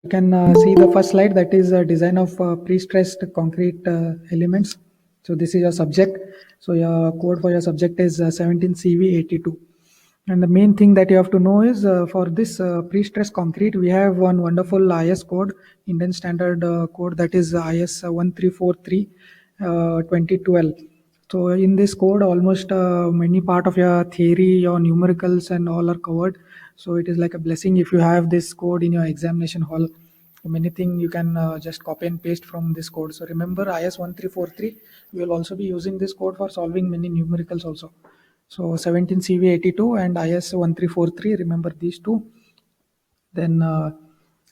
You can see the first slide, that is design of pre-stressed concrete elements. So this is your subject. So your code for your subject is 17CV82. And the main thing that you have to know is for this pre-stressed concrete, we have one wonderful IS code, Indian Standard code, that is IS 1343 2012. So in this code, almost many part of your theory, your numericals and all are covered. So it is like a blessing if you have this code in your examination hall. Many things you can just copy and paste from this code. So remember IS 1343, we will also be using this code for solving many numericals also. So 17 CV82 and IS 1343, remember these two. Then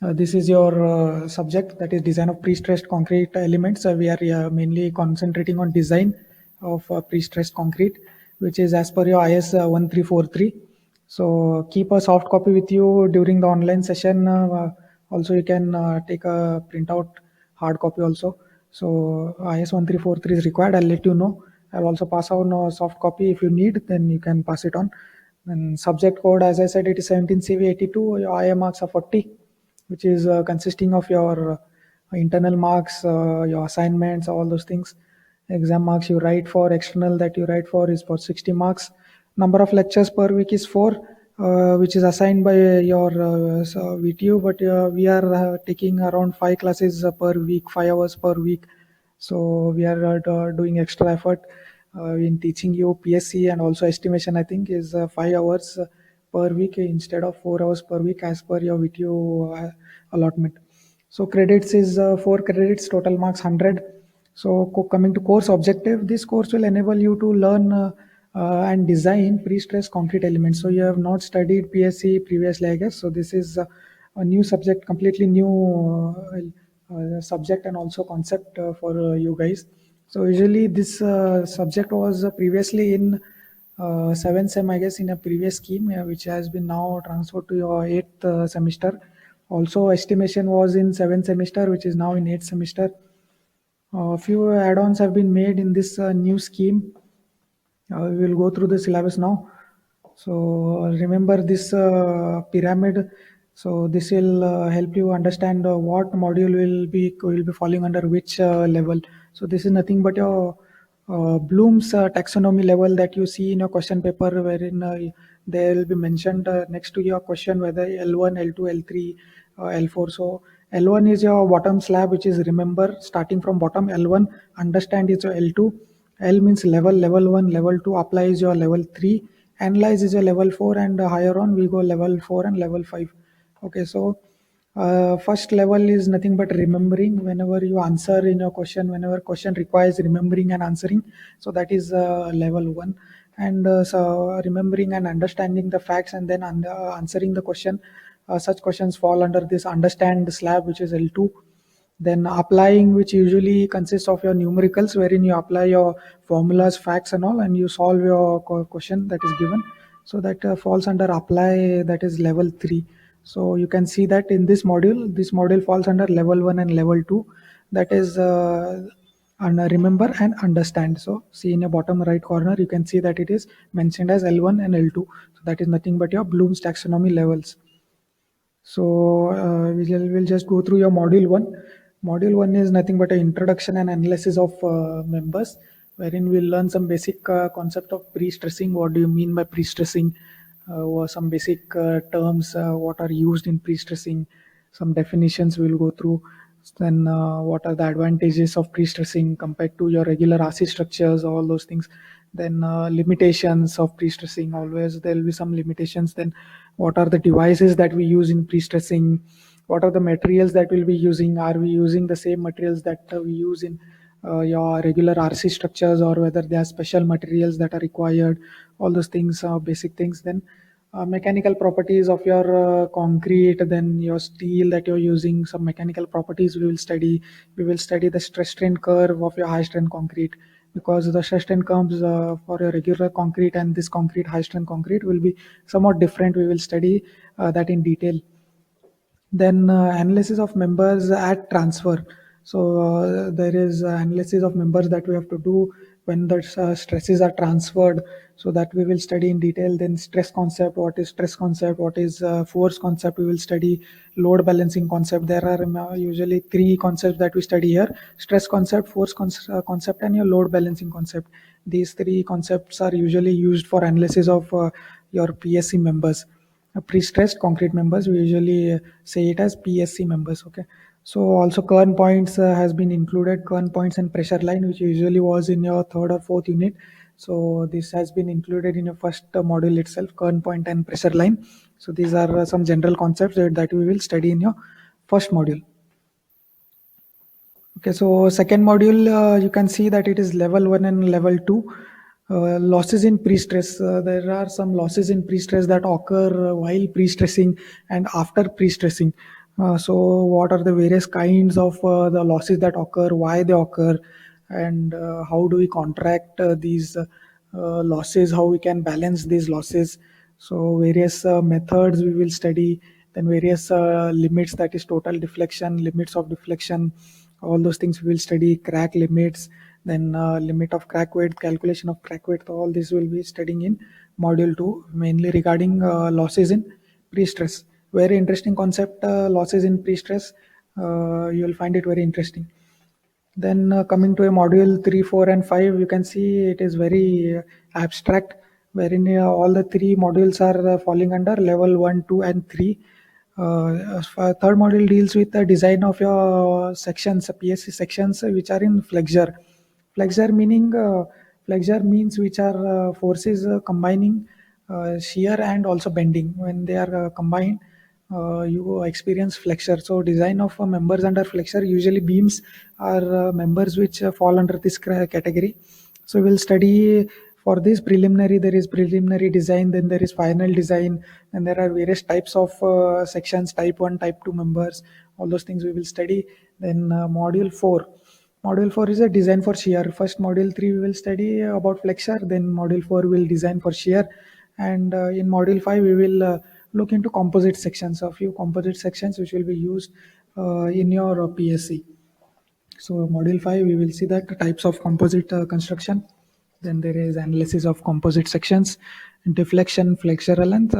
this is your subject, that is design of pre-stressed concrete elements. We are mainly concentrating on design of pre-stressed concrete, which is as per your IS 1343. So keep a soft copy with you during the online session. Also, you can take a printout hard copy also. So IS 1343 is required. I'll let you know. I'll also pass on a soft copy if you need. Then you can pass it on. And subject code, as I said, it is 17 CV82. Your IA marks are 40, which is consisting of your internal marks, your assignments, all those things. Exam marks you write for, external that you write for is for 60 marks. Number of lectures per week is 4, which is assigned by your VTU, but we are taking around 5 classes per week, 5 hours per week. So we are doing extra effort in teaching you PSC, and also estimation, I think, is 5 hours per week instead of 4 hours per week as per your VTU allotment. So credits is 4 credits, total marks 100. So coming to course objective, this course will enable you to learn and design pre-stressed concrete elements. So you have not studied PSC previously, I guess. So this is a new subject, completely new subject and also concept for you guys. So usually this subject was previously in 7th sem, I guess, in a previous scheme, which has been now transferred to your 8th semester. Also, estimation was in 7th semester, which is now in 8th semester. A few add-ons have been made in this new scheme. We will go through the syllabus now. So remember this pyramid. So this will help you understand what module will be falling under which level. So this is nothing but your Bloom's taxonomy level that you see in your question paper, wherein they will be mentioned next to your question whether L1, L2, L3, L4. So L1 is your bottom slab, which is, remember, starting from bottom. L1, understand, is your L2. L means level 1, level 2, apply is your level 3, analyze is your level 4, and higher on we go level 4 and level 5. Okay, so first level is nothing but remembering. Whenever you answer in your question, whenever question requires remembering and answering, so that is level 1. And so remembering and understanding the facts and then answering the question, such questions fall under this understand slab, which is L2. Then applying, which usually consists of your numericals, wherein you apply your formulas, facts and all, and you solve your question that is given. So that falls under apply, that is level 3. So you can see that in this module falls under level 1 and level 2, that is and remember and understand. So see in the bottom right corner, you can see that it is mentioned as L1 and L2. So that is nothing but your Bloom's taxonomy levels. So we'll just go through your module 1. Module 1 is nothing but an introduction and analysis of members, wherein we'll learn some basic concept of pre-stressing. What do you mean by pre-stressing? Or some basic terms, what are used in pre-stressing, some definitions we'll go through. Then what are the advantages of pre-stressing compared to your regular RC structures, all those things. Then limitations of pre-stressing, always there will be some limitations. Then what are the devices that we use in pre-stressing, what are the materials that we'll be using, are we using the same materials that we use in your regular RC structures, or whether there are special materials that are required, all those things, basic things. Then mechanical properties of your concrete, then your steel that you're using, some mechanical properties we will study the stress strain curve of your high strength concrete, because the stress strain curves for your regular concrete and this concrete, high strength concrete, will be somewhat different. We will study that in detail. Then analysis of members at transfer. So there is analysis of members that we have to do. when the stresses are transferred, so that we will study in detail. Then stress concept, what is stress concept, what is force concept, we will study load balancing concept. There are usually three concepts that we study here: stress concept, force concept, and your load balancing concept. These three concepts are usually used for analysis of your PSC members. Pre-stressed concrete members, we usually say it as PSC members. Okay, so also Kern points has been included. Kern points and pressure line, which usually was in your third or fourth unit. So this has been included in your first module itself, Kern point and pressure line. So these are some general concepts that we will study in your first module. Okay, so second module, you can see that it is level 1 and level 2. Losses in pre-stress. There are some losses in pre-stress that occur while pre-stressing and after pre-stressing. So what are the various kinds of the losses that occur, why they occur, and how do we contract these losses, how we can balance these losses. So various methods we will study, then various limits, that is total deflection, limits of deflection, all those things we will study. Crack limits, then limit of crack width, calculation of crack width, all this will be studying in module 2, mainly regarding losses in pre-stress. Very interesting concept, losses in pre-stress. You will find it very interesting. Then coming to a module 3, 4 and 5, you can see it is very abstract, wherein all the three modules are falling under level 1, 2 and 3. Third module deals with the design of your sections, PSC sections, which are in flexure. Flexure meaning, flexure means which are forces combining shear and also bending. When they are combined, you experience flexure. So design of members under flexure, usually beams are members which fall under this category. So we'll study for this preliminary. There is preliminary design, then there is final design, and there are various types of sections, type 1, type 2 members, all those things we will study. Then module 4. Module 4 is a design for shear. First module 3 we will study about flexure, then module 4 will design for shear, and in module 5 we will look into composite sections, a few composite sections which will be used in your PSC. So module 5 we will see that types of composite construction, then there is analysis of composite sections, deflection, flexural length,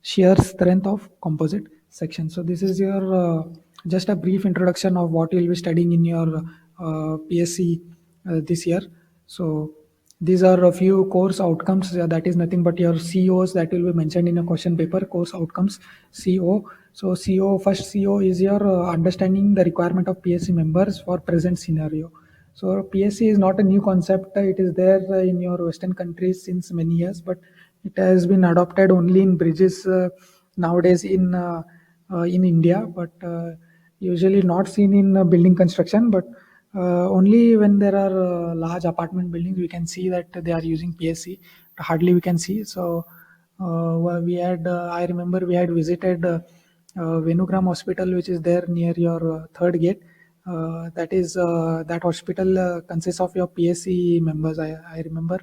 shear strength of composite section. So this is your just a brief introduction of what you will be studying in your PSC this year. So these are a few course outcomes. That is nothing but your COs that will be mentioned in a question paper. Course outcomes, CO. So CO, first CO is your understanding the requirement of PSC members for present scenario. So PSC is not a new concept. It is there in your Western countries since many years, but it has been adopted only in bridges nowadays in India, but usually not seen in building construction. But only when there are large apartment buildings, we can see that they are using PSC. Hardly we can see. So we had, I remember we had visited Venugram Hospital, which is there near your third gate. That is that hospital consists of your PSC members. I remember.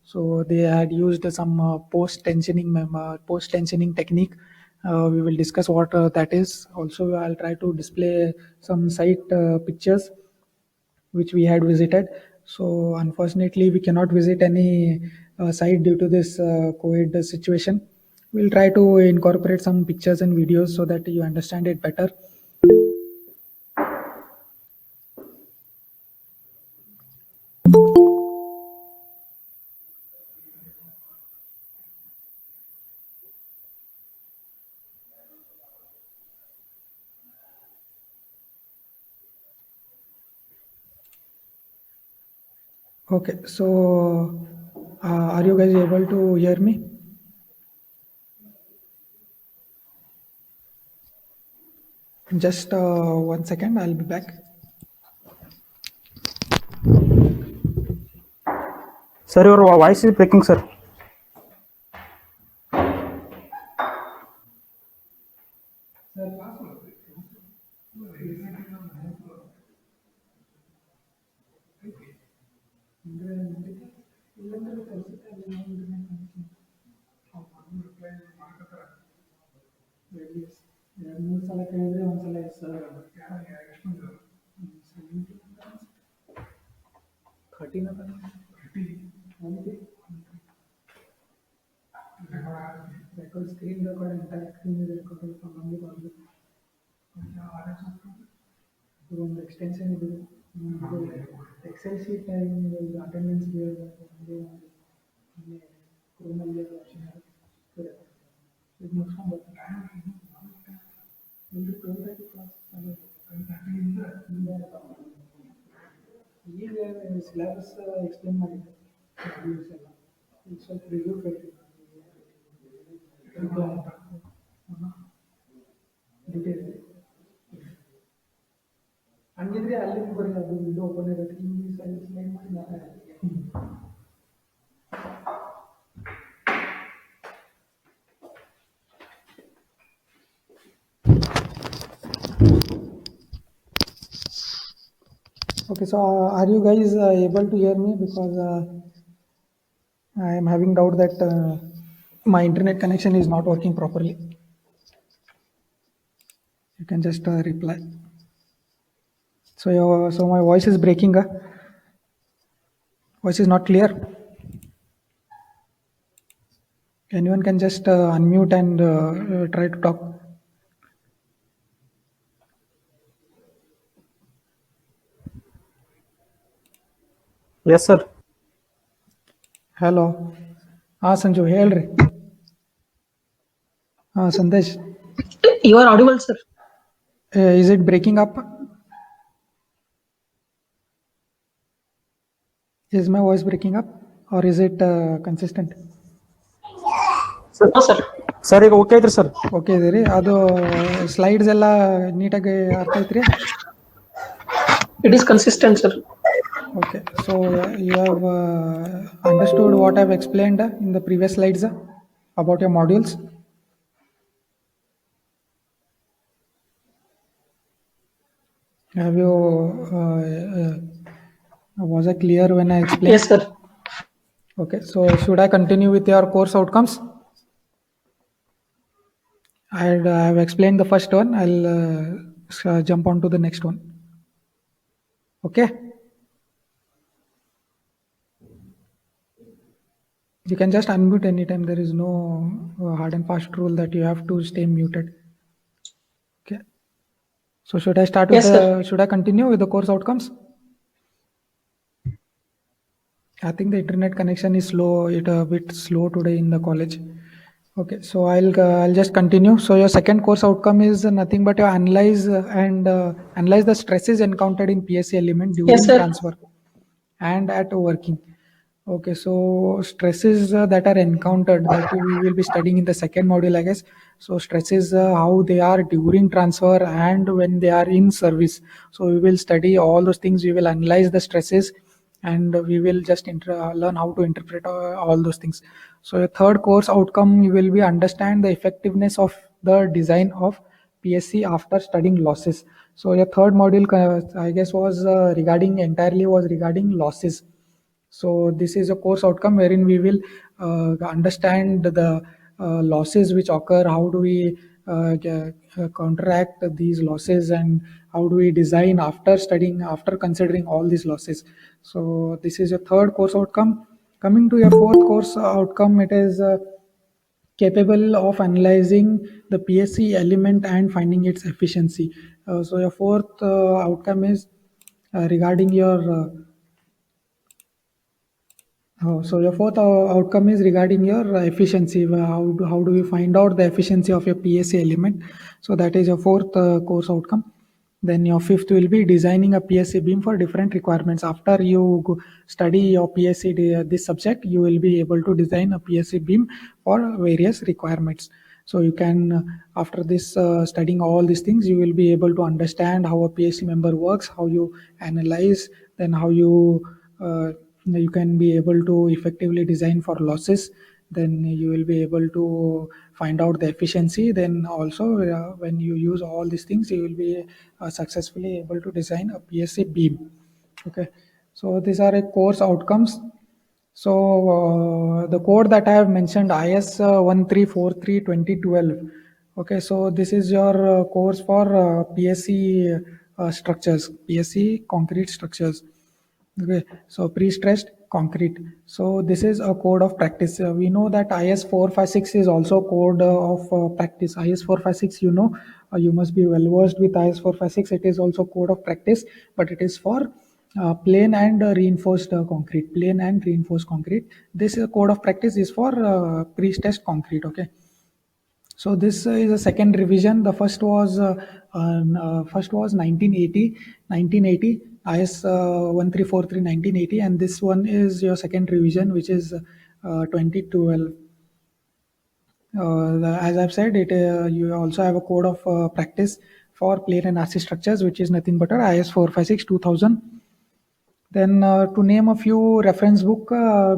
So they had used some post tensioning technique. We will discuss what that is. Also, I'll try to display some site pictures which we had visited. So unfortunately, we cannot visit any site due to this COVID situation. We'll try to incorporate some pictures and videos so that you understand it better. Okay, so are you guys able to hear me? Just 1 second, I'll be back. Sir, your voice is breaking, sir. screen record, entire screen is recorded along with all the so ಒಂದು extension ಇದೆ ಒಂದು Excel sheet ನಿಮಗೆ attendance ಕ್ರೋಮಲ್ಲಿ option ಇದು ಮುಗಿಸ್ಕೊಂಡು ಇಲ್ಲಿ 12:30 class ಈಗ syllabus explain ಮಾಡಿದ್ದೆ ಎಲ್ಲ ಈಗ ಸ್ವಲ್ಪ ರಿವ್ಯೂ ಡೀಟೇಲ್ ಹಂಗಿದ್ರೆ ಅಲ್ಲಿ ಬರೀ ಅದು ವಿಂಡೋ ಓಪನ್ ಇರುತ್ತೆ ಹಿಂಗೆ ಸ್ಲೈಡ್ ಮಾಡಿ ಮಾತಾಡಿ Okay, so are you guys able to hear me? Because I am having doubt that my internet connection is not working properly. You can just reply. So my voice is breaking. Voice is not clear. Anyone can just unmute and try to talk. Yes, sir. Hello ಹಾಂ ಸಂಜು ಹೇಳ್ರಿ ಹಾಂ Sandesh You are audible, sir. Is it breaking up? Is my voice breaking up or is it consistent? No, sir. Sir ಈಗ okay ಐತ್ರಿ sir. Okay ಇದೆ ರೀ ಅದು slides ಎಲ್ಲ ನೀಟಾಗಿ ಅರ್ಥ ಐತ್ರಿ. It is consistent, sir. Okay, so you have understood what I have explained in the previous slides about your modules. Have you was I clear when I explained? Yes, sir. Okay, so should I continue with your course outcomes? I have explained the first one. I'll jump on to the next one. Okay. You can just unmute anytime. There is no hard and fast rule that you have to stay muted. Okay. So should I start with Yes, sir. should I continue with the course outcomes? I think the internet connection is slow. It's a bit slow today in the college. Okay, so I'll just continue. So your second course outcome is nothing but you analyze analyze the stresses encountered in PSC element during Yes, sir. transfer and at working. Okay, so stresses that are encountered that we will be studying in the second module, I guess. So stresses, how they are during transfer and when they are in service. So we will study all those things. We will analyze the stresses and we will just learn how to interpret all those things. So your third course outcome, you will be understand the effectiveness of the design of PSC after studying losses. So your third module, I guess, was entirely regarding losses. So this is a course outcome wherein we will understand the losses which occur, how do we counteract these losses, and how do we design after studying, after considering all these losses. So this is your third course outcome. Coming to your fourth course outcome, it is capable of analyzing the PSC element and finding its efficiency. So your fourth outcome is regarding your so your fourth outcome is regarding your efficiency. How do we find out the efficiency of your PSC element? So that is your fourth course outcome. Then your fifth will be designing a PSC beam for different requirements. After you study your PSC this subject, you will be able to design a PSC beam for various requirements. So you can after this studying all these things, you will be able to understand how a PSC member works, how you analyze, then how you can be able to effectively design for losses. Then you will be able to find out the efficiency. Then also when you use all these things, you will be successfully able to design a PSC beam. Okay, so these are a course outcomes. So the code that I have mentioned, IS 1343/2012. Okay, so this is your course for PSC structures, PSC concrete structures. Okay, so pre-stressed concrete. So this is a code of practice. We know that IS 456 is also code of practice. IS 456, you know, you must be well versed with IS 456. It is also code of practice, but it is for plain and reinforced concrete. Plain and reinforced concrete. This code of practice is for pre-stressed concrete. Okay. So this is a second revision. The first was 1980 IS 1343 1980, and this one is your second revision, which is 2012. As I've said, you also have a code of practice for plane and RC structures, which is nothing but IS 456 2000. Then to name a few reference book,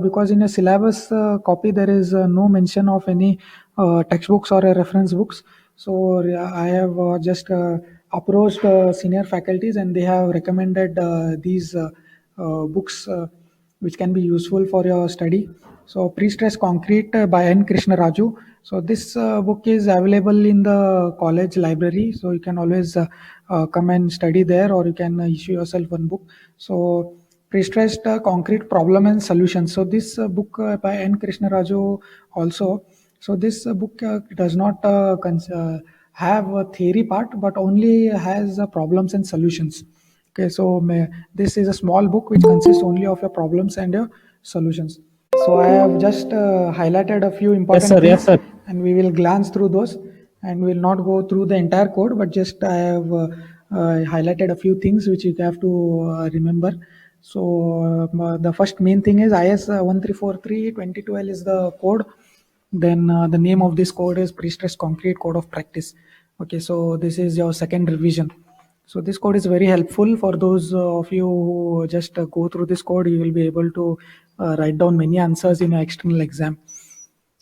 because in a syllabus copy there is no mention of any textbooks or reference books. So I have just approached senior faculties, and they have recommended these books which can be useful for your study. So Pre-Stress Concrete by N. Krishna Raju. So this book is available in the college library. So you can always come and study there, or you can issue yourself one book. So Pre-Stressed Concrete Problem and Solution. So this book by N. Krishna Raju also. So this book does not have a theory part, but only has problems and solutions. Okay, so this is a small book which consists only of your problems and your solutions. So I have just highlighted a few important sir. things, Yes, sir. and we will glance through those, and we will not go through the entire code, but just I have highlighted a few things which you have to remember. So the first main thing is IS 1343 2012 is the code. Then the name of this code is Pre-Stress Concrete Code of Practice. Okay, so this is your second revision. So this code is very helpful for those of you who just go through this code. You will be able to write down many answers in your external exam.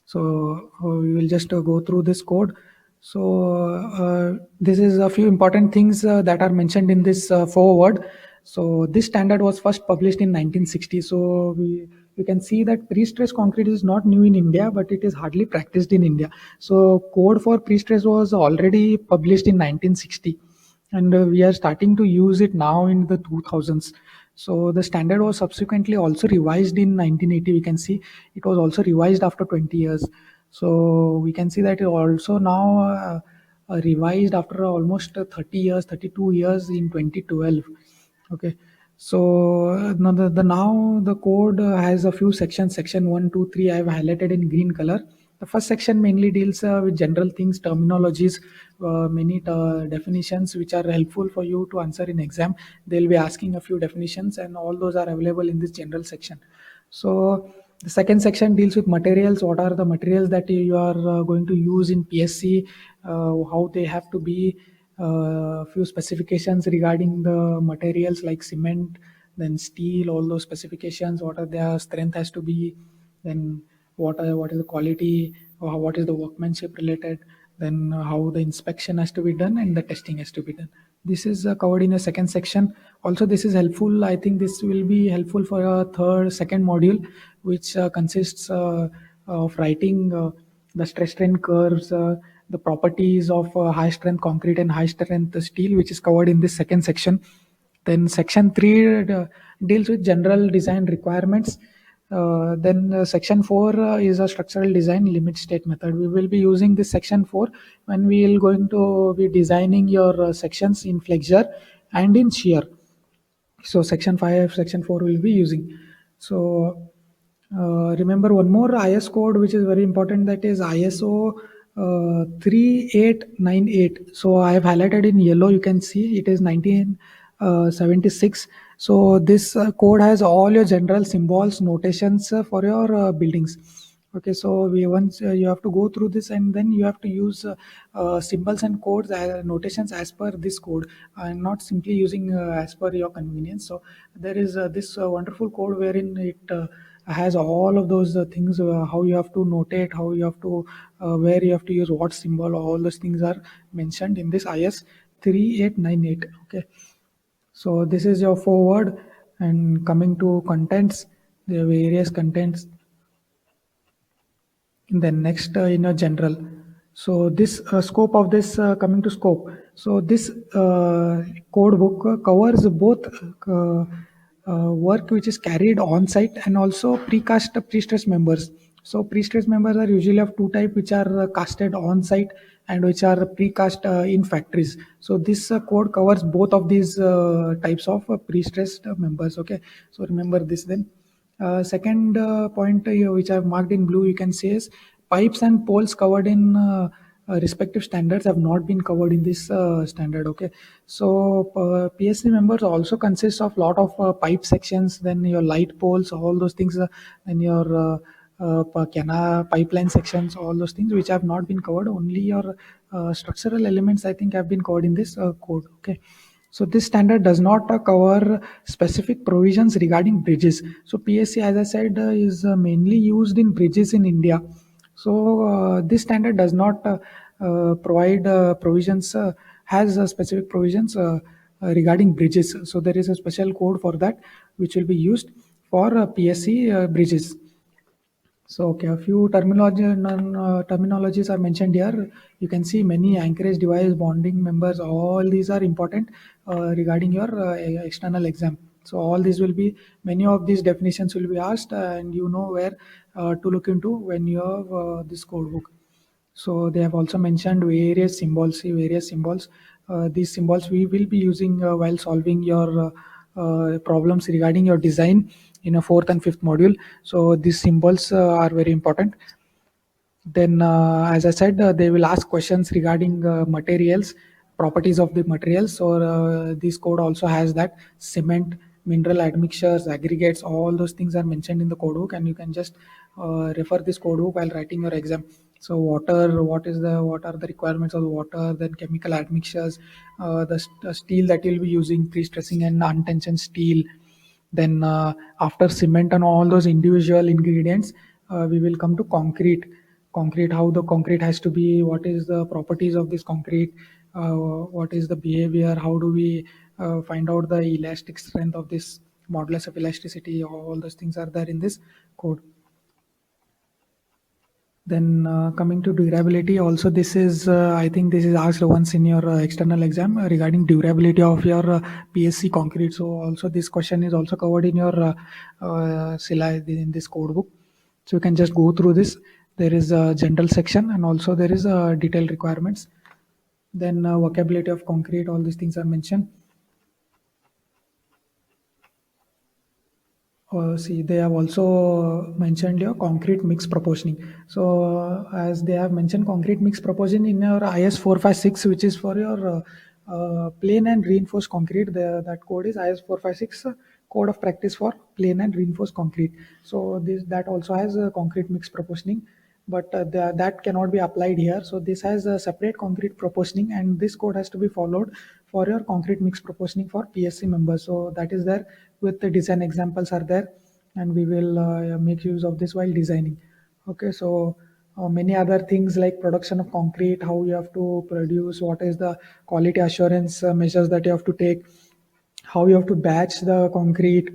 So we will just go through this code. So this is a few important things that are mentioned in this foreword. So this standard was first published in 1960. So you can see that pre-stress concrete is not new in India, but it is hardly practiced in India. So code for pre-stress was already published in 1960, and we are starting to use it now in the 2000s. So the standard was subsequently also revised in 1980. We can see it was also revised after 20 years. So we can see that it also now revised after almost 30 years, 32 years in 2012. Okay. So now the code has a few sections. Section 1, 2, 3 I have highlighted in green color. The first section mainly deals with general things, terminologies, many definitions which are helpful for you to answer in exam. They'll be asking a few definitions, and all those are available in this general section. So the second section deals with materials. What are the materials that you are going to use in PSC, how they have to be, few specifications regarding the materials like cement, then steel, all those specifications, what are their strength has to be, then what is the quality, or what is the workmanship related, then how the inspection has to be done and the testing has to be done. This is covered in a second section. Also, this is helpful. I think this will be helpful for a second module, which consists of writing the stress strain curves, the properties of high strength concrete and high strength steel, which is covered in this second section. Then section 3 deals with general design requirements. Then section 4 is a structural design limit state method. We will be using this section 4 when we are going to be designing your sections in flexure and in shear. So section 5, section 4 will be using. So remember one more IS code which is very important, that is ISO 3898. So I have highlighted in yellow, you can see it is 1976. So this code has all your general symbols, notations for your buildings. Okay, so once you have to go through this, and then you have to use symbols and codes, notations as per this code, and not simply using as per your convenience. So there is this wonderful code wherein it has all of those things, how you have to notate, how you have to, where you have to use what symbol, all those things are mentioned in this IS 3898. Okay, so this is your forward, and coming to contents, the various contents. Then next in a general. So this scope of this, coming to scope. So this code book covers both work which is carried on site, and also precast pre-stress members. So pre-stress members are usually of two type, which are casted on site and which are precast in factories. So this code covers both of these types of pre-stressed members. Okay, so remember this then. Second point which I've marked in blue, you can say, is pipes and poles covered in respective standards have not been covered in this standard. Okay, so PSC members also consists of lot of pipe sections, then your light poles, all those things, then your pipeline sections, all those things which have not been covered. Only your structural elements, I think, have been covered in this code. Okay, so this standard does not cover specific provisions regarding bridges. So PSC, as I said, is mainly used in bridges in India. So this standard does not provide provisions, has specific provisions regarding bridges. So there is a special code for that, which will be used for PSC bridges. So, okay, a few terminologies are mentioned here. You can see many anchorage device, bonding members, all these are important regarding your external exam. So all these will be, many of these definitions will be asked, and you know where to look into when you have this code book. So they have also mentioned various symbols. See, various symbols. These symbols we will be using while solving your problems regarding your design in a fourth and fifth module. So these symbols are very important. Then, as I said, they will ask questions regarding materials, properties of the materials. So this code also has that cement, mineral admixtures, aggregates, all those things are mentioned in the code book, and you can just refer this code book while writing your exam. So water, what are the requirements of the water? Then chemical admixtures, the steel that you'll be using, pre-stressing and untensioned steel. Then after cement and all those individual ingredients, we will come to concrete. Concrete, how the concrete has to be, what is the properties of this concrete, what is the behavior, how do we find out the elastic strength of this, modulus of elasticity, all those things are there in this code. Then coming to durability, also this is, I think this is asked once in your external exam regarding durability of your PSC concrete. So also this question is also covered in your in this code book. So you can just go through this. There is a general section, and also there is a detailed requirements. Then vocabulary of concrete, all these things are mentioned. See, they have also mentioned your concrete mix proportioning. So, as they have mentioned concrete mix proportion in your IS 456, which is for your plain and reinforced concrete, that code is IS 456 code of practice for plain and reinforced concrete. So, that also has a concrete mix proportioning, but that cannot be applied here. So, this has a separate concrete proportioning, and this code has to be followed for your concrete mix proportioning for PSC members. So, that is there with the design examples are there, and we will make use of this while designing. Okay, so many other things like production of concrete, how you have to produce, what is the quality assurance measures that you have to take, how you have to batch the concrete,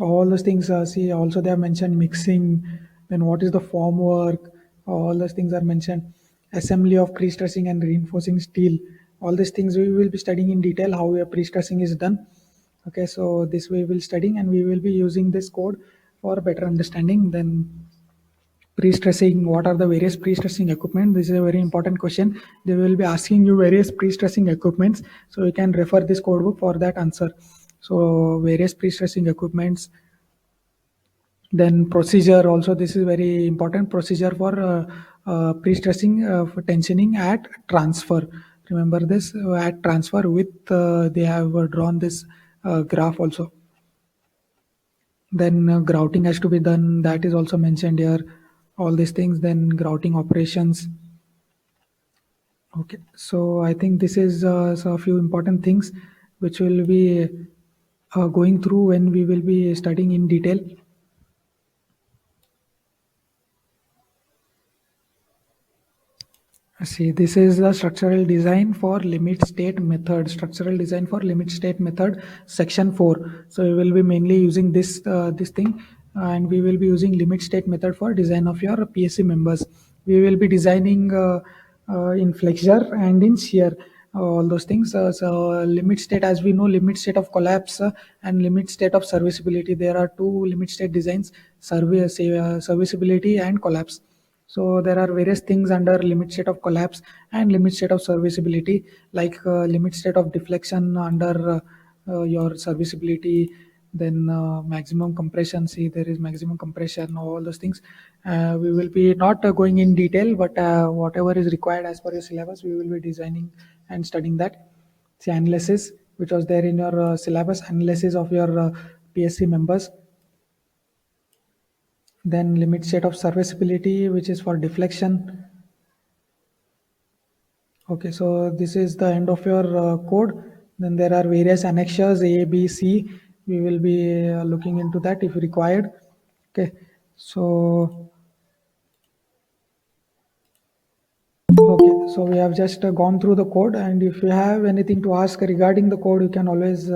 all those things. See, also they have mentioned mixing, then what is the form work, all those things are mentioned. Assembly of pre-stressing and reinforcing steel, all these things we will be studying in detail, how a pre-stressing is done. Okay, so this we will studying, and we will be using this code for better understanding. Then pre-stressing, what are the various pre-stressing equipment? This is a very important question. They will be asking you various pre-stressing equipments, so you can refer this code book for that answer. So various pre-stressing equipments. Then procedure, also this is very important, procedure for pre-stressing, for tensioning at transfer. Remember this, at transfer with they have drawn this graph also. Then grouting has to be done, that is also mentioned here, all these things. Then grouting operations. Okay, so I think this is so a few important things which will be going through when we will be studying in detail. See, this is the structural design for limit state method. Structural design for limit state method, section 4. So we will be mainly using this this thing, and we will be using limit state method for design of your PSC members. We will be designing in flexure and in shear. all those things. So limit state, as we know, limit state of collapse and limit state of serviceability. There are two limit state designs: serviceability and collapse. So there are various things under limit state of collapse and limit state of serviceability, like limit state of deflection under your serviceability, then maximum compression. See, there is maximum compression, all those things. We will be not going in detail, but whatever is required as per your syllabus, we will be designing and studying that. See, analysis, which was there in your syllabus, analysis of your PSC members. Then limit state of serviceability, which is for deflection. Okay, so this is the end of your code. Then there are various annexures A, B, C. We will be looking into that if required. Okay, so we have just gone through the code, and if you have anything to ask regarding the code, you can always